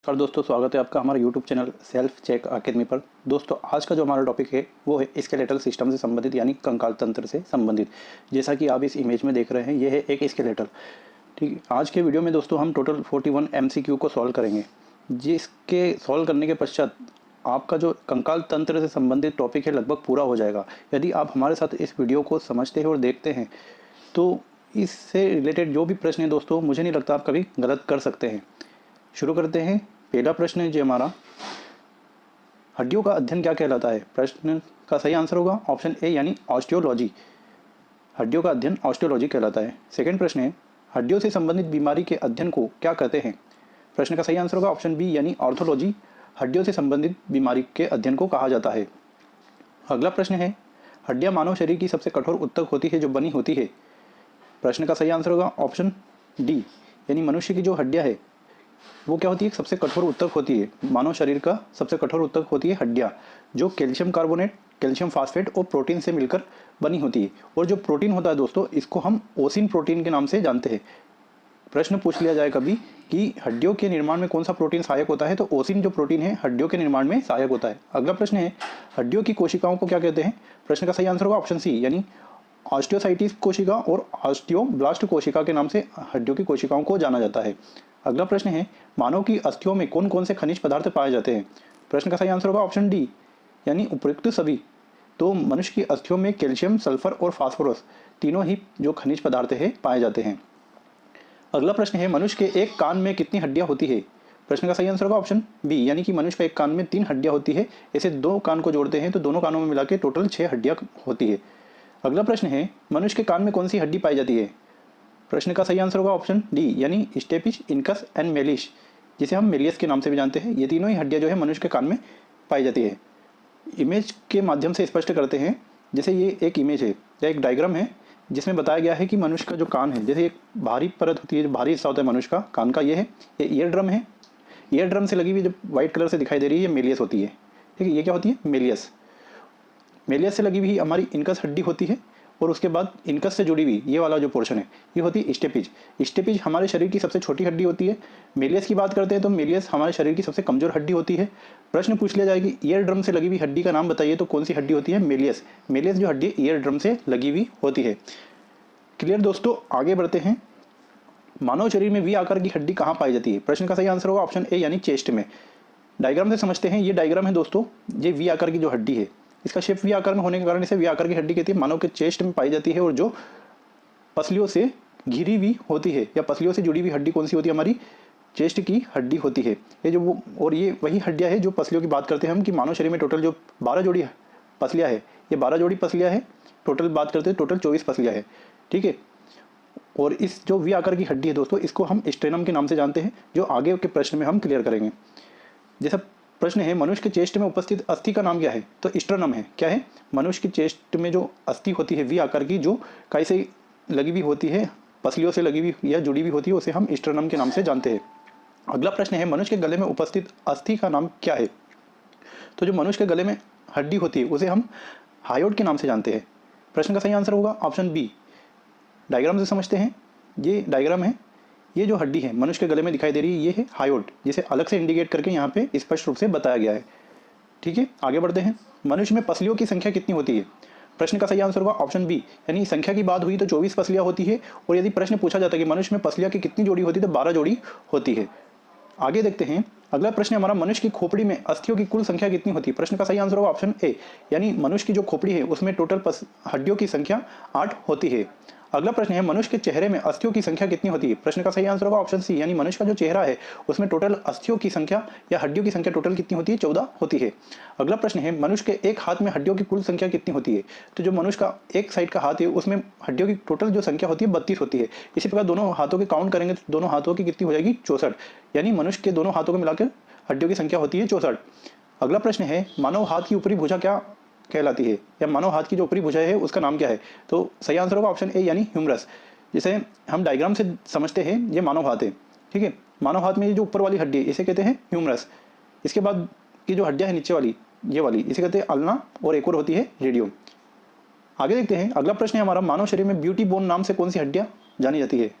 और दोस्तों स्वागत है आपका हमारे YouTube channel self check academy पर। दोस्तों आज का जो हमारा टॉपिक है वो है स्केलेटल सिस्टम से संबंधित यानी कंकाल तंत्र से संबंधित। जैसा कि आप इस इमेज में देख रहे हैं, ये है एक स्केलेटल। ठीक है, आज के वीडियो में दोस्तों हम टोटल 41 MCQ को सॉल्व करेंगे, जिसके सॉल्व करने के पश्चात आपका जो कंकाल तंत्र से संबंधित टॉपिक है लगभग पूरा हो जाएगा। यदि आप हमारे साथ इस वीडियो को समझते हैं और देखते हैं तो इससे रिलेटेड जो भी प्रश्न है दोस्तों, मुझे नहीं लगता आप कभी गलत कर सकते हैं। शुरू करते हैं। पहला प्रश्न है जो हमारा, हड्डियों का अध्ययन क्या कहलाता है? प्रश्न का सही आंसर होगा ऑप्शन ए यानी ऑस्टियोलॉजी। हड्डियों का अध्ययन ऑस्टियोलॉजी कहलाता है। सेकंड प्रश्न है, हड्डियों से संबंधित बीमारी के अध्ययन को क्या कहते हैं? प्रश्न का सही आंसर होगा ऑप्शन बी यानी ऑर्थोलॉजी। हड्डियों से संबंधित बीमारी के अध्ययन को कहा जाता है। अगला प्रश्न है, हड्डियां मानव शरीर की सबसे कठोर ऊतक होती है जो बनी होती है। प्रश्न का सही आंसर होगा ऑप्शन डी यानी मनुष्य की जो हड्डियां है वो क्या होती है? सबसे कठोर ऊतक होती है। मानव शरीर का सबसे कठोर ऊतक होती है हड्डियां, जो कैल्शियम कार्बोनेट, कैल्शियम फास्फेट और प्रोटीन से मिलकर बनी होती है। और जो प्रोटीन होता है दोस्तों, इसको हम ओसिन प्रोटीन के नाम से जानते हैं। प्रश्न पूछ लिया जाए कभी कि हड्डियों के निर्माण में कौन सा प्रोटीन सहायक होता है, तो ओसिन जो प्रोटीन है हड्डियों के निर्माण में सहायक होता है। अगला प्रश्न है, हड्डियों की कोशिकाओं को क्या कहते हैं? प्रश्न का सही आंसर होगा ऑप्शन सी यानी ऑस्टियोसाइटिस कोशिका और ऑस्टियोब्लास्ट कोशिका के नाम से हड्डियों की कोशिकाओं को जाना जाता है। अगला प्रश्न है, मानव की अस्थियों में कौन कौन से खनिज पदार्थ पाए जाते हैं? प्रश्न का सही आंसर होगा ऑप्शन डी यानी उपयुक्त सभी। तो मनुष्य की अस्थियों में कैल्शियम, सल्फर और फास्फोरस तीनों ही जो खनिज पदार्थ है पाए जाते हैं। अगला प्रश्न है, मनुष्य के एक कान में कितनी हड्डियां होती है? प्रश्न का सही आंसर होगा ऑप्शन बी यानी कि मनुष्य का एक कान में 3 हड्डियां होती है। ऐसे 2 कान को जोड़ते हैं तो दोनों कानों में मिला के टोटल 6 हड्डियां होती है। अगला प्रश्न है, मनुष्य के कान में कौन सी हड्डी पाई जाती है? प्रश्न का सही आंसर होगा ऑप्शन डी यानी स्टेपिस, इनकस एंड मेलिस, जिसे हम मेलियस के नाम से भी जानते हैं। ये तीनों ही हड्डियां जो है मनुष्य के कान में पाई जाती है। इमेज के माध्यम से स्पष्ट करते हैं। जैसे ये एक इमेज है या एक डायग्राम है जिसमें बताया गया है कि मनुष्य का जो कान है, जैसे एक भारी परत होती है, जो भारी हिस्सा होता है मनुष्य का कान का, ये है, ये ईयर ड्रम है। ईयर ड्रम से लगी हुई जो व्हाइट कलर से दिखाई दे रही है, ये मेलियस होती है। ठीक है, ये क्या होती है? मेलियस। मेलियस से लगी हुई हमारी इनकस हड्डी होती है और उसके बाद इनकस से जुड़ी हुई ये वाला जो पोर्शन है ये होती है स्टेपिज। स्टेपिज हमारे शरीर की सबसे छोटी हड्डी होती है। मेलियस की बात करते हैं तो मेलियस हमारे शरीर की सबसे कमजोर हड्डी होती है। प्रश्न पूछ लिया जाए कि ईयर ड्रम से लगी हुई हड्डी का नाम बताइए, तो कौन सी हड्डी होती है? मेलियस। मेलियस जो हड्डी ईयर ड्रम से लगी हुई होती है। क्लियर दोस्तों, आगे बढ़ते हैं। मानव शरीर में वी आकार की हड्डी कहाँ पाई जाती है? प्रश्न का सही आंसर होगा ऑप्शन ए यानी चेस्ट में। डायग्राम से समझते हैं। ये डायग्राम है दोस्तों, ये वी आकार की जो हड्डी है, इसका शेप वी आकार में होने के कारण इसे वी आकार की हड्डी कहती है। मानव के चेस्ट में पाई जाती है और जो पसलियों से घिरी हुई होती है या पसलियों से जुड़ी हुई हड्डी कौन सी होती है? हमारी चेस्ट की हड्डी होती है। ये जो वो, और ये वही हड्डियां है जो पसलियों की बात करते हैं हम कि मानव शरीर में टोटल जो 12 जोड़ी पसलियां है, ये 12 जोड़ी पसलियां है। टोटल बात करते हैं टोटल 24 पसलियां है। ठीक है, और इस जो वी आकार की हड्डी है दोस्तों, इसको हम स्टेनम के नाम से जानते हैं, जो आगे के प्रश्न में हम क्लियर करेंगे। जैसा प्रश्न है, मनुष्य के चेस्ट में उपस्थित अस्थि का नाम क्या है? तो स्टर्नम है। क्या है? मनुष्य की चेस्ट में जो अस्थि होती है वी आकार की, जो काई से लगी हुई होती है, पसलियों से लगी हुई या जुड़ी हुई होती है, उसे हम स्टर्नम के नाम से जानते हैं। अगला प्रश्न है, मनुष्य के गले में उपस्थित अस्थि का नाम क्या है? तो जो मनुष्य के गले में हड्डी होती है उसे हम हायोड के नाम से जानते हैं। प्रश्न का सही आंसर होगा ऑप्शन बी। डायग्राम से समझते हैं। ये डायग्राम है, ये जो हड्डी है मनुष्य के गले में दिखाई दे रही है, ये है हायोड, जिसे अलग से इंडिकेट करके यहाँ पे स्पष्ट रूप से बताया गया है। ठीक है, आगे बढ़ते हैं। मनुष्य में पसलियों की संख्या कितनी होती है? प्रश्न का सही आंसर होगा ऑप्शन बी यानी संख्या की बात हुई तो 24 पसलियां होती है। और यदि प्रश्न पूछा जाता है कि मनुष्य में पसलियां की कितनी जोड़ी होती है, तो 12 जोड़ी होती है। आगे देखते हैं। अगला प्रश्न हमारा, मनुष्य की खोपड़ी में अस्थियों की कुल संख्या कितनी होती है? प्रश्न का सही आंसर होगा ऑप्शन ए यानी मनुष्य की जो खोपड़ी है उसमें टोटल हड्डियों की संख्या 8 होती है। अगला प्रश्न है, मनुष्य के चेहरे में अस्थियों की संख्या कितनी होती है? प्रश्न का सही आंसर होगा ऑप्शन सी यानी मनुष्य का जो चेहरा है उसमें टोटल अस्थियों की संख्या या हड्डियों की संख्या टोटल कितनी होती है? 14 होती है। अगला प्रश्न है, मनुष्य के एक हाथ में हड्डियों की कुल संख्या कितनी होती है? तो जो मनुष्य का एक साइड का हाथ है उसमें हड्डियों की टोटल जो संख्या होती है 32 होती है। इसी प्रकार दोनों हाथों के काउंट करेंगे तो दोनों हाथों की कितनी हो जाएगी? 64, यानी मनुष्य के दोनों हाथों को मिलाकर हड्डियों की संख्या होती है 64। अगला प्रश्न है, मानव हाथ की ऊपरी भुजा क्या कहलाती है, या मानव हाथ की जो ऊपरी भुजा है उसका नाम क्या है? तो सही आंसर होगा ऑप्शन ए यानी ह्यूमरस। जिसे हम डायग्राम से समझते हैं, ये मानव हाथ है। ठीक है, मानव हाथ में ये जो ऊपर वाली हड्डी है इसे कहते हैं ह्यूमरस। इसके बाद की जो हड्डियां है नीचे वाली, ये वाली, इसे कहते हैं अल्ना, और एक और होती है रेडियो। आगे देखते हैं। अगला प्रश्न है हमारा, मानव शरीर में ब्यूटी बोन नाम से कौन सी हड्डियां जानी जाती है?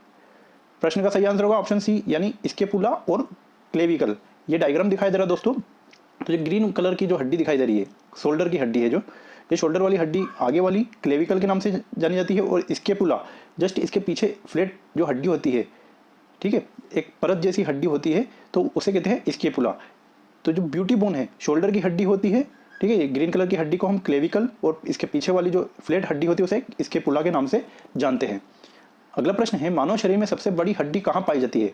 प्रश्न का सही आंसर होगा ऑप्शन सी यानी स्केपुला और क्लेविकल। ये डायग्राम दिखाई दे रहा है दोस्तों, तो ये ग्रीन कलर की जो हड्डी दिखाई दे रही है, शोल्डर की हड्डी है जो, ये शोल्डर वाली हड्डी आगे वाली क्लेविकल के नाम से जानी जाती है, और स्कैपुला जस्ट इसके पीछे फ्लैट जो हड्डी होती है, ठीक है, एक परत जैसी हड्डी होती है, तो उसे कहते हैं स्कैपुला। तो जो ब्यूटी बोन है शोल्डर की हड्डी होती है, ठीक है, ये ग्रीन कलर की हड्डी को हम क्लेविकल और इसके पीछे वाली जो फ्लैट हड्डी होती है उसे स्कैपुला के नाम से जानते हैं। अगला प्रश्न है, मानव शरीर में सबसे बड़ी हड्डी कहाँ पाई जाती है?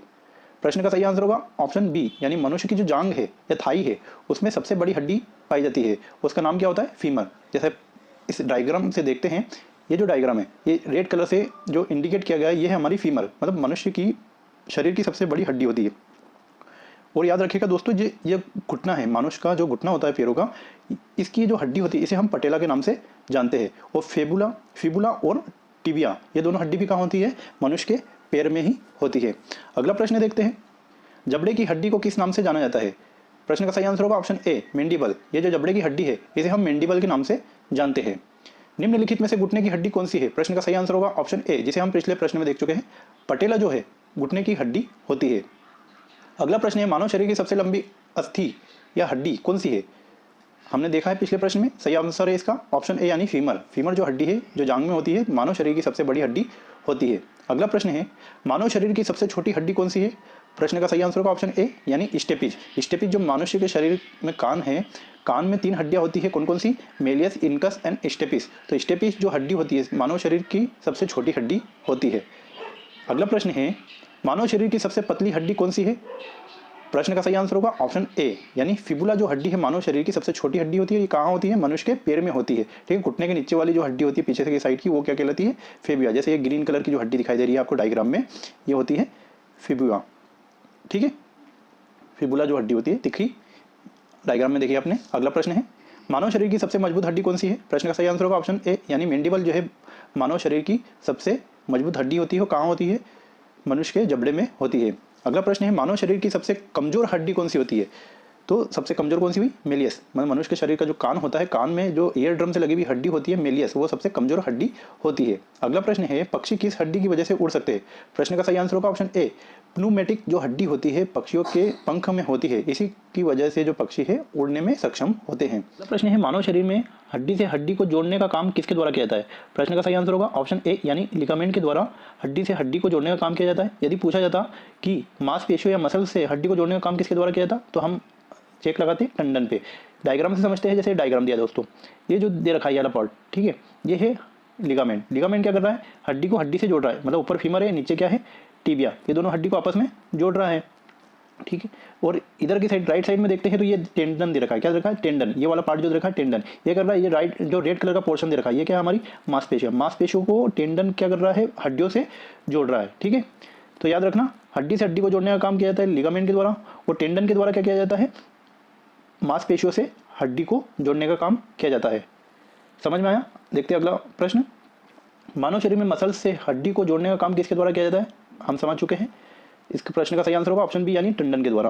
प्रश्न का सही आंसर होगा ऑप्शन बी, यानी मनुष्य की जो जांघ है या थाई है उसमें सबसे बड़ी हड्डी पाई जाती है, उसका नाम क्या होता है? फीमर। जैसे इस डायग्राम से देखते हैं, ये जो डायग्राम है ये रेड कलर से जो इंडिकेट किया गया है ये है हमारी फीमर, मतलब मनुष्य की शरीर की सबसे बड़ी हड्डी होती है। और याद रखिएगा दोस्तों, ये घुटना है, मनुष्य का जो घुटना होता है पैरों का, इसकी जो हड्डी होती है इसे हम पटेला के नाम से जानते हैं। और फिबुला और टिबिया ये दोनों हड्डी भी कहाँ होती है? मनुष्य के पैर में ही होती है। अगला प्रश्न देखते हैं, जबड़े की हड्डी को किस नाम से जाना जाता है? प्रश्न का सही आंसर होगा ऑप्शन ए, मेंडिबल। ये जो जबड़े की हड्डी है इसे हम मेंडिबल के नाम से जानते हैं। निम्नलिखित में से घुटने की हड्डी कौन सी है? प्रश्न का सही आंसर होगा ऑप्शन ए, जिसे हम पिछले प्रश्न में देख चुके हैं, पटेला जो है घुटने की हड्डी होती है। अगला प्रश्न है, मानव शरीर की सबसे लंबी अस्थि या हड्डी कौन सी है? हमने देखा है पिछले प्रश्न में, सही आंसर है इसका ऑप्शन ए, यानी फीमर। फीमर जो हड्डी है जो जांघ में होती है, मानव शरीर की सबसे बड़ी हड्डी होती है। अगला प्रश्न है, मानव शरीर की सबसे छोटी हड्डी कौन सी है? प्रश्न का सही आंसर होगा ऑप्शन ए, यानी स्टेपिज। स्टेपिज जो मनुष्य के शरीर में कान है, कान में 3 हड्डियां होती है, कौन कौन सी? Malleus, incus and stapes. तो स्टेपिस जो हड्डी होती है मानव शरीर की सबसे छोटी हड्डी होती है। अगला प्रश्न है, मानव शरीर की सबसे पतली हड्डी कौन सी है? प्रश्न का सही आंसर होगा ऑप्शन ए, यानी फिबुला जो हड्डी है मानव शरीर की सबसे छोटी हड्डी होती है। ये कहाँ होती है? मनुष्य के पैर में होती है, ठीक है। घुटने के नीचे वाली जो हड्डी होती है पीछे से साइड की, वो क्या कहलाती है? फेबिया। जैसे ये ग्रीन कलर की जो हड्डी दिखाई दे रही है आपको डायग्राम में, ये होती है फिबुला, ठीक है। फिबुला जो हड्डी होती है दिखी डायग्राम में, देखिए आपने। अगला प्रश्न है, मानव शरीर की सबसे मजबूत हड्डी कौन सी है? प्रश्न का सही आंसर होगा ऑप्शन ए, यानी मेंडिबल जो है मानव शरीर की सबसे मजबूत हड्डी होती है। वो कहाँ होती है? मनुष्य के जबड़े में होती है। अगला प्रश्न है, मानव शरीर की सबसे कमजोर हड्डी कौन सी होती है? तो सबसे कमजोर कौन सी हुई? मेलियस। मतलब मनुष्य के शरीर का जो कान होता है, कान में जो ईयर ड्रम से लगी हुई हड्डी होती है मेलियस, वो सबसे कमजोर हड्डी होती है। अगला प्रश्न है, पक्षी किस हड्डी की वजह से उड़ सकते हैं? प्रश्न का सही आंसर होगा ऑप्शन ए, प्नूमेटिक जो हड्डी होती है पक्षियों के पंख में होती है, इसी की वजह से जो पक्षी है उड़ने में सक्षम होते हैं। अगला प्रश्न है, मानव शरीर में हड्डी से हड्डी को जोड़ने का काम किसके द्वारा किया जाता है? प्रश्न का सही आंसर होगा ऑप्शन ए, यानी लिगामेंट के द्वारा हड्डी से हड्डी को जोड़ने का काम किया जाता है। यदि पूछा जाता कि मांसपेशियों या मसल से हड्डी को जोड़ने का काम किसके द्वारा किया जाता, तो हम चेक लगाते हैं टंडन पे। डायग्राम से समझते हैं, जैसे डायग्राम दिया दोस्तों, ये जो दे रखा है वाला पार्ट, ठीक है, ये है लिगामेंट। लिगामेंट क्या कर रहा है? हड्डी को हड्डी से जोड़ रहा है, मतलब ऊपर फीमर है, नीचे क्या है? टिबिया। ये दोनों हड्डी को आपस में जोड़ रहा है, ठीक है। और इधर की साइड, राइट साइड में देखते हैं तो ये टेंडन दे रखा है। क्या दे रखा है? टेंडन। ये वाला पार्ट जो दे रखा है टेंडन, ये कर रहा है, ये राइट जो रेड कलर का पोर्शन दे रखा है, ये क्या है? हमारी मांसपेशियां। मांसपेशियों को टेंडन क्या कर रहा है? हड्डियों से जोड़ रहा है, ठीक है। तो याद रखना, हड्डी से हड्डी को जोड़ने का काम किया जाता है लिगामेंट के द्वारा, और टेंडन के द्वारा क्या किया जाता है? मांसपेशियों से हड्डी को जोड़ने का काम किया जाता है। समझ में आया? देखते हैं अगला प्रश्न, मानव शरीर में मसल से हड्डी को जोड़ने का काम किसके द्वारा किया जाता है? हम समझ चुके हैं। इसके प्रश्न का सही आंसर होगा ऑप्शन बी, यानी टंडन के द्वारा।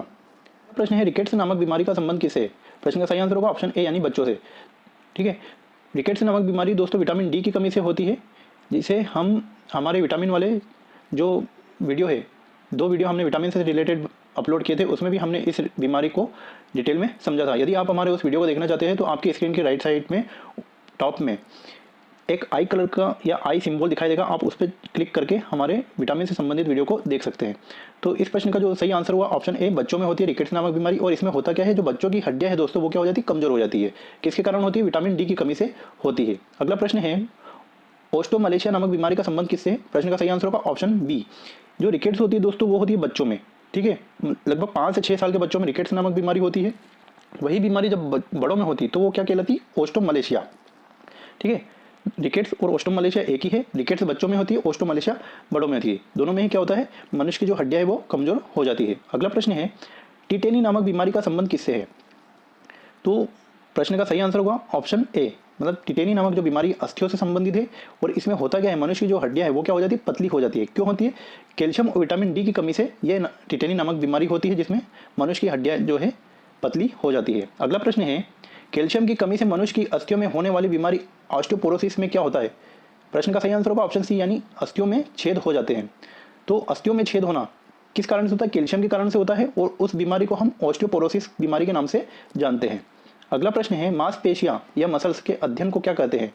प्रश्न है, रिकेट्स नामक बीमारी का संबंध किससे है? प्रश्न का सही आंसर होगा ऑप्शन ए, यानी बच्चों से, ठीक है। रिकेट्स नामक बीमारी दोस्तों विटामिन डी की कमी से होती है, जिसे हम हमारे विटामिन वाले जो वीडियो है, 2 वीडियो हमने विटामिन से रिलेटेड अपलोड किए थे, उसमें भी हमने इस बीमारी को डिटेल में समझा था। यदि आप हमारे उस वीडियो को देखना चाहते हैं तो आपकी स्क्रीन के राइट साइड में टॉप में एक आई कलर का या आई सिंबल दिखाई देगा, आप उस पर क्लिक करके हमारे विटामिन से संबंधित वीडियो को देख सकते हैं। तो इस प्रश्न का जो सही आंसर हुआ ऑप्शन ए, बच्चों में होती है रिकेट्स नामक बीमारी। और इसमें होता क्या है? जो बच्चों की हड्डियां है दोस्तों, वो क्या हो जाती है? कमजोर हो जाती है। किसके कारण होती है? विटामिन डी की कमी से होती है। अगला प्रश्न है, ओस्टोमलेशिया नामक बीमारी का संबंध किससे है? प्रश्न का सही आंसर होगा ऑप्शन बी। जो रिकेट्स होती है दोस्तों, वो होती है बच्चों में, ठीक है। लगभग 5 से 6 साल के बच्चों में रिकेट्स नामक बीमारी होती है। वही बीमारी जब बड़ों में होती है तो वो क्या कहलाती है? ओस्टोमलेशिया, ठीक है। रिकेट्स और ओस्टोमलेशिया एक ही है। रिकेट्स बच्चों में होती है, ओस्टोमलेशिया बड़ों में होती है। दोनों में ही क्या होता है? मनुष्य की जो हड्डियां है वो कमजोर हो जाती है। अगला प्रश्न है, टिटेनी नामक बीमारी का संबंध किससे है? तो प्रश्न का सही आंसर होगा ऑप्शन ए, मतलब टिटेनी नामक जो बीमारी अस्थियों से संबंधित है। और इसमें होता क्या है? मनुष्य की जो हड्डियां है वो क्या हो जाती है? पतली हो जाती है। क्यों होती है? कैल्शियम और विटामिन डी की कमी से ये टिटेनी नामक बीमारी होती है, जिसमें मनुष्य की हड्डियां जो है पतली हो जाती है। अगला प्रश्न है, कैल्शियम की कमी से मनुष्य की अस्थियों में होने वाली बीमारी ऑस्टियोपोरोसिस में क्या होता है? प्रश्न का सही आंसर होगा ऑप्शन सी, यानी अस्थियों में छेद हो जाते हैं। तो अस्थियों में छेद होना किस कारण से होता है? कैल्शियम के कारण से होता है और उस बीमारी को हम ऑस्टियोपोरोसिस बीमारी के नाम से जानते हैं। अगला प्रश्न है मांसपेशियां या मसल्स के अध्ययन को क्या कहते हैं?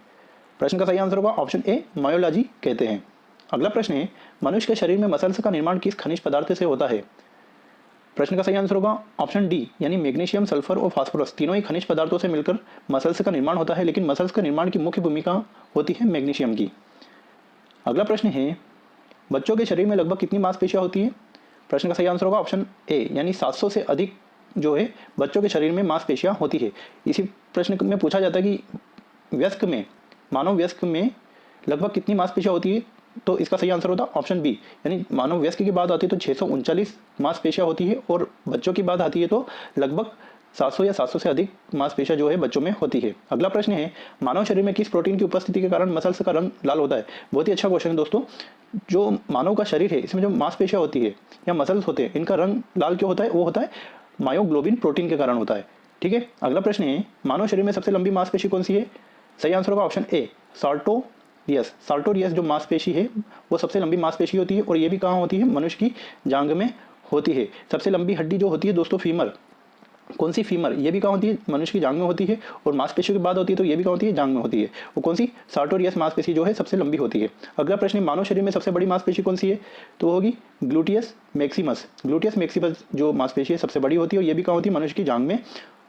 प्रश्न का सही आंसर होगा ऑप्शन ए मायोलॉजी कहते हैं। अगला प्रश्न है मनुष्य के शरीर में मसल्स का निर्माण किस खनिज पदार्थ से होता है? प्रश्न का सही आंसर होगा ऑप्शन डी यानी मैग्नीशियम, सल्फर और फास्फोरस तीनों ही खनिज पदार्थों से मिलकर मसल्स का निर्माण होता है, लेकिन मसल्स का निर्माण की मुख्य भूमिका होती है मैग्नीशियम की। अगला प्रश्न है बच्चों के शरीर में लगभग कितनी मांसपेशियां होती है? प्रश्न का सही आंसर होगा ऑप्शन ए यानी 700 से अधिक जो है बच्चों के शरीर में मांसपेशियां होती है। इसी प्रश्न में पूछा जाता है कि वयस्क में, मानव वयस्क में लगभग कितनी मांसपेशियां होती है? तो इसका सही आंसर होता है ऑप्शन बी यानी मानव वयस्क की बात आती है तो 639 मांसपेशियां होती है और बच्चों की बात आती है तो लगभग 700 या 700 से अधिक मांसपेशियां जो है बच्चों में होती है। अगला प्रश्न है मानव शरीर में किस प्रोटीन की उपस्थिति के कारण मसल्स का रंग लाल होता है? बहुत ही अच्छा क्वेश्चन है दोस्तों। जो मानव का शरीर है इसमें जो मांसपेशियां होती है या मसल्स होते हैं इनका रंग लाल क्यों होता है? वो होता है मायोग्लोबिन प्रोटीन के कारण होता है। ठीक है, अगला प्रश्न है मानव शरीर में सबसे लंबी मांसपेशी कौन सी है? सही आंसर होगा ऑप्शन ए सार्टोरियस। सार्टोरियस जो मांसपेशी है वो सबसे लंबी मांसपेशी होती है और ये भी कहाँ होती है? मनुष्य की जांघ में होती है। सबसे लंबी हड्डी जो होती है दोस्तों फीमर, कौन सी? फीमर। ये भी कहाँ होती है? मनुष्य की जांघ में होती है। और मांसपेशियों की बात होती है तो ये भी कहाँ होती है? जांघ में होती है। वो कौन सी? सार्टोरियस मांसपेशी जो है सबसे लंबी होती है। अगला प्रश्न है मानव शरीर में सबसे बड़ी मांसपेशी कौन सी है? तो वो होगी ग्लूटियस मैक्सिमस। ग्लूटियस मैक्सिमस जो मांसपेशी है सबसे बड़ी होती है और ये भी कहाँ होती है? मनुष्य की जांघ में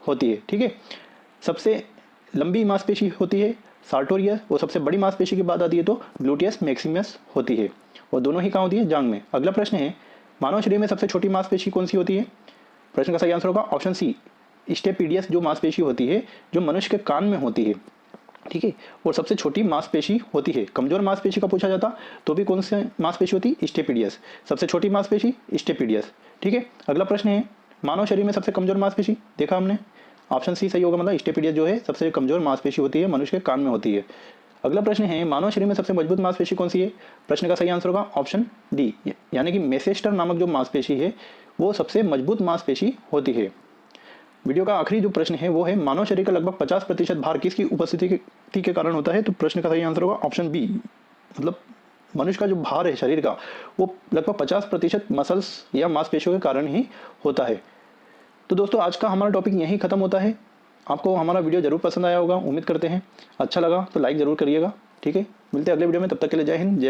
होती है। ठीक है, सबसे लंबी मांसपेशी होती है सार्टोरियस और सबसे बड़ी मांसपेशी की बात आती है तो ग्लूटियस मैक्सिमस होती है और दोनों ही कहाँ होती है? जांघ में। अगला प्रश्न है मानव शरीर में सबसे छोटी मांसपेशी कौन सी होती है? प्रश्न का सही आंसर होगा ऑप्शन सी स्टेपिडियस जो मांसपेशी होती है जो मनुष्य के कान में होती है। ठीक है, और सबसे छोटी मांसपेशी होती है। कमजोर मांसपेशी का पूछा जाता तो भी कौन सी मांसपेशी होती? स्टेपिडियस। सबसे छोटी मांसपेशी स्टेपिडियस। ठीक है, अगला प्रश्न है मानव शरीर में सबसे कमजोर मांसपेशी, देखा हमने ऑप्शन सी सही होगा, मतलब स्टेपिडियस जो है सबसे कमजोर मांसपेशी होती है, मनुष्य के कान में होती है। अगला प्रश्न है मानव शरीर में सबसे मजबूत मांसपेशी कौन सी है? प्रश्न का सही आंसर होगा ऑप्शन डी यानी कि मेसेस्टर नामक जो मांसपेशी है वो सबसे मजबूत मांसपेशी होती है। वीडियो का आखिरी जो प्रश्न है वो है मानव शरीर का लगभग 50% भार किसकी उपस्थिति के कारण होता है? तो प्रश्न का सही आंसर होगा ऑप्शन बी, मतलब मनुष्य का जो भार है शरीर का वो लगभग 50% मसल्स या मांसपेशियों के कारण ही होता है। तो दोस्तों आज का हमारा टॉपिक यहीं खत्म होता है। आपको हमारा वीडियो जरूर पसंद आया होगा, उम्मीद करते हैं। अच्छा लगा तो लाइक जरूर करिएगा। ठीक है, मिलते हैं अगले वीडियो में, तब तक के लिए जय हिंद जय